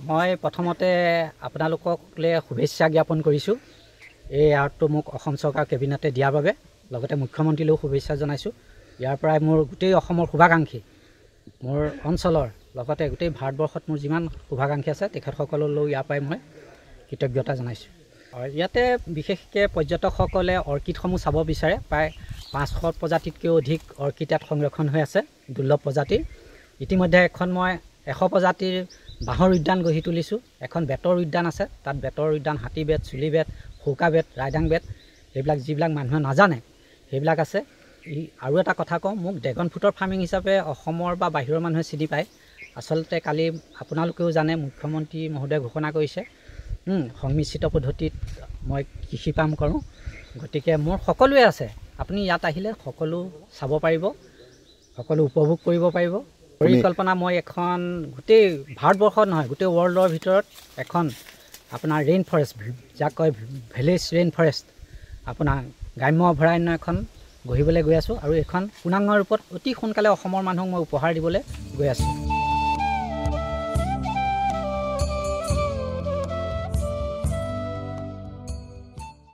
মই প্ৰথমতে আপোনালোকলৈ শুভেচ্ছা জ্ঞাপন কৰিছোঁ এই এৱাৰ্ডটো মোক অসম চৰকাৰ কেবিনেটে দিয়াৰ বাবে লগতে মুখ্যমন্ত্ৰীলৈও শুভেচ্ছা জনাইছোঁ। ইয়াৰ পৰাই মোৰ গোটেই অসমৰ শুভাকাংক্ষী মোৰ অঞ্চলৰ লগতে গোটেই ভাৰতবৰ্ষত মোৰ যিমান শুভাকাংক্ষী আছে তেখেতসকললৈও ইয়াৰ পৰাই মই কৃতজ্ঞতা জনাইছোঁ। ইয়াতে বিশেষকৈ পৰ্যটকসকলে অৰ্কিডসমূহ চাব বিচাৰে। প্ৰায় 500 প্ৰজাতিতকৈও অধিক অৰ্কিড ইয়াত সংৰক্ষণ হৈ আছে, দুৰ্লভ প্ৰজাতিৰ। ইতিমধ্যে এখন মই 100 প্ৰজাতিৰ বাঁহৰ উদ্যান গঢ়ি তুলিছোঁ। এখন বেতৰ উদ্যান আছে, তাত বেতৰ উদ্যান, হাতী বেত, চুলি বেত, শৌকা বেত, ৰাইডাং বেত, সেইবিলাক যিবিলাক মানুহে নাজানে সেইবিলাক আছে। আৰু এটা কথা কওঁ, মোক ড্ৰেগন ফ্ৰুটৰ ফাৰ্মিং হিচাপে অসমৰ বা বাহিৰৰ মানুহে চিনি পায়। আচলতে কালি আপোনালোকেও জানে মুখ্যমন্ত্ৰী মহোদয়ে ঘোষণা কৰিছে সংমিশ্ৰিত পদ্ধতিত মই কৃষি পাম কৰোঁ। গতিকে মোৰ সকলোৱে আছে, আপুনি ইয়াত আহিলে সকলো চাব পাৰিব, সকলো উপভোগ কৰিব পাৰিব। পৰিকল্পনা মই এখন গোটেই ভাৰতবৰ্ষত নহয় গোটেই ৱৰ্ল্ডৰ ভিতৰত এখন আপোনাৰ ৰেইন ফৰেষ্ট, যাক কয় ভিলেজ ৰেইন ফৰেষ্ট, আপোনাৰ গ্ৰাম্য অভয়াৰণ্য এখন গঢ়িবলৈ গৈ আছোঁ আৰু এইখন পূৰ্ণাংগ ৰূপত অতি সোনকালে অসমৰ মানুহক মই উপহাৰ দিবলৈ গৈ আছোঁ।